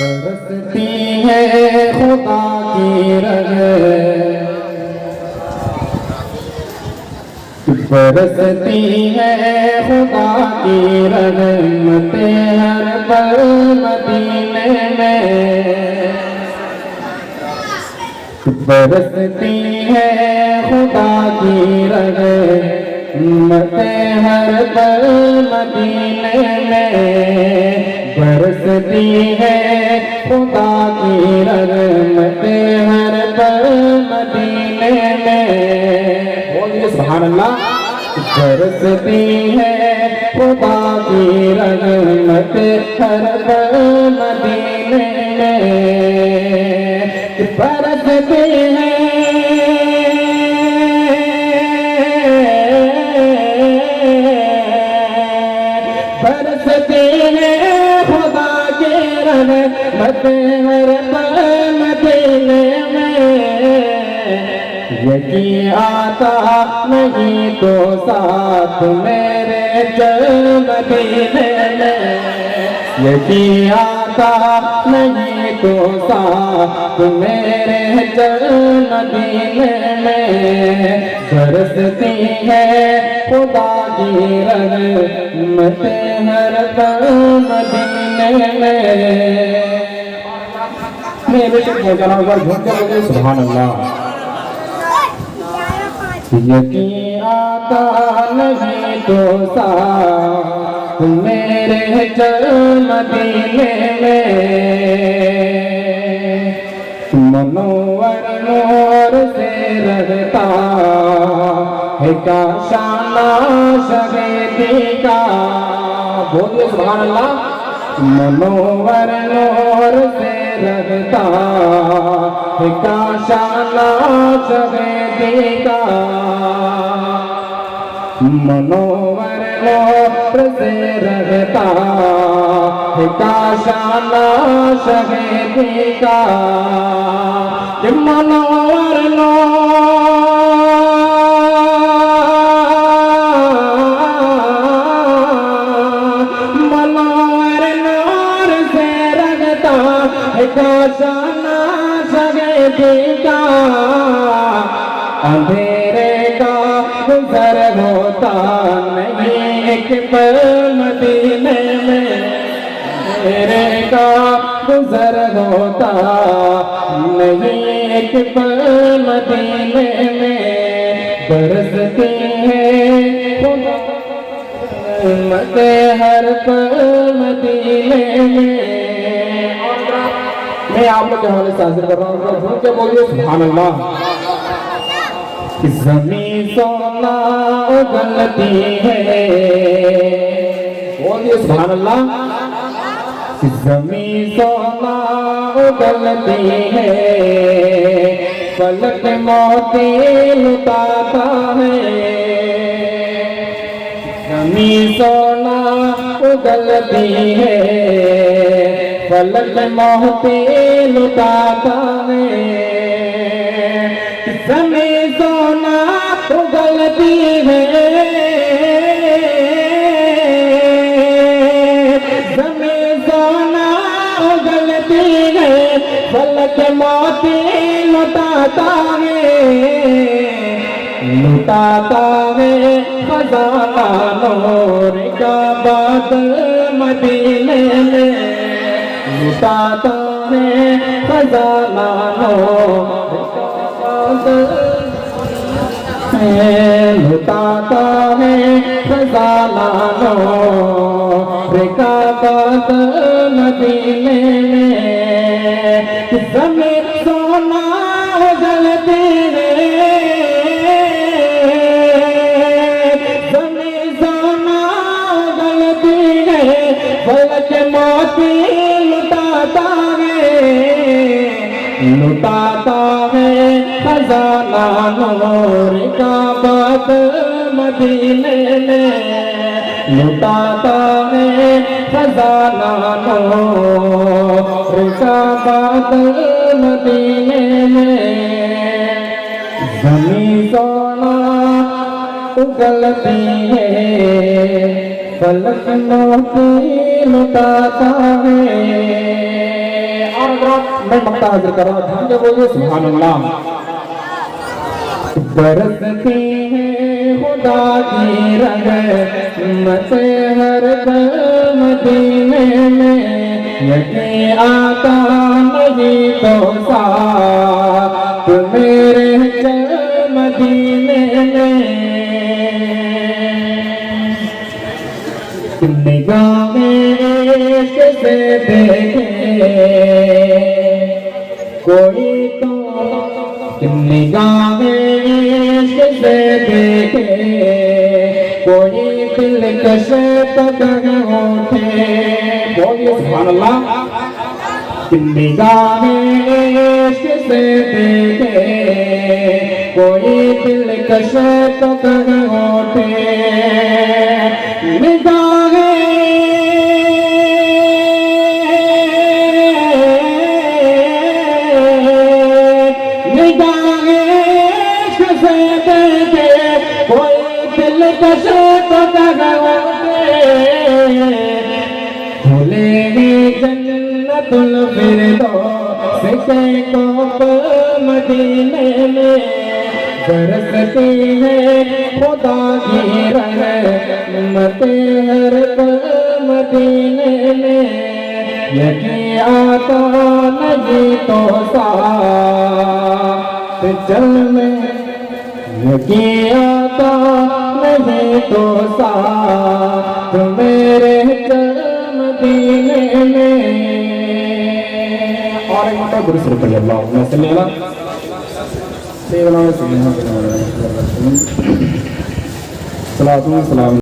बरसती है खुदा की रहमत, बरसती है खुदा की रहमत हर पल मदीने में, बरसती है खुदा की रहमत हर पल मदीने में, बरसती है खुदा की रहमत हर पल मदीने में। बोलिए सुभान अल्लाह। बरसती है खुदा की रहमत हर पल मदीने में, बरसती है बरसती है खुदा की रहमत हर पल मदीने में, यकीन आता नहीं तो साथ मेरे चल मदीने में, यकीन आता नहीं तो साथ मेरे चल मदीने में, बरसती है खुदा की रहमत हर पल मदीने में। मेरे से जनाब पर झूठ के बोले सुभान अल्लाह। यकीन आता नहीं तो साथ मेरे चल मदीने में, मनोवर नूर से रहता है काशाना शहीदी का। बोलिए सुभान अल्लाह। मनोवर नूर से रहता है काशाना शहीदी का, मनोवर नूर से रहता है काशाना शहीदी का, मनोवर मनोवर नूर से रहता है काशाना शहीदी का, अंधेरे का गुजर होता नहीं एक पल मदीने में, अंधेरे का गुजर होता नहीं एक पल मदीने में, बरसती है खुदा रहमत हर पल मदीने में। मैं आप लोग के हवाले से हाजिर कर रहा हूँ, भूल के बोलिए सुभान अल्लाह। ज़मीं सोना उगलती है, बोलिए सुभान अल्लाह। ज़मीं सोना उगलती है, फलक मोती लुटाता है, ज़मीं सोना उगलती है, फलक मोती लुटाता है, ज़मीं सोना उगलती है, ज़मीं सोना उगलती है, फलक मोती लुटाता है, लुटाता है खजाना नूर का बादल मदीने में, लुटाता है खजाना नूर लुटाता है खजाना नूर का बादल मदीने में, ज़मीं सोना उगलती है, ज़मीं सोना उगलती है, फलक मोती लुटाता है, लुटाता है खजाना नूर का बादल मदीने में, लुटाता है खजाना नूर का बादल मदीने में, ज़मीं सोना उगलती है, फलक मोती लुटाता है, मैं मक्ता हाजिर कर रहा हूँ, ध्यान से बोलिए सुभान अल्लाह। बरसती है खुदा की रहमत हर दम मदीने में, यकीन आता नहीं तो साथ मेरे चल मदीने में। निगाहें इश्क से देखे कोई तो, निगाहें इश्क से देखे कोई दिलकश तक उठे। बोलिए सुभान अल्लाह। निगाहें इश्क से देखे कोई दिलकश तक उठे। जन्नतुल फिरदौस से कोप मदीने में, बरसती है खुदा की रहमत हर पल मदीने में, यकीन आता नहीं तो साथ चल में, यकीन आता नहीं तो साथ मेरे चल मदीने में। और एक मतलब दुरुस्त रुपये अल्लाह सल्लल्लाहु अलैहि वसल्लम।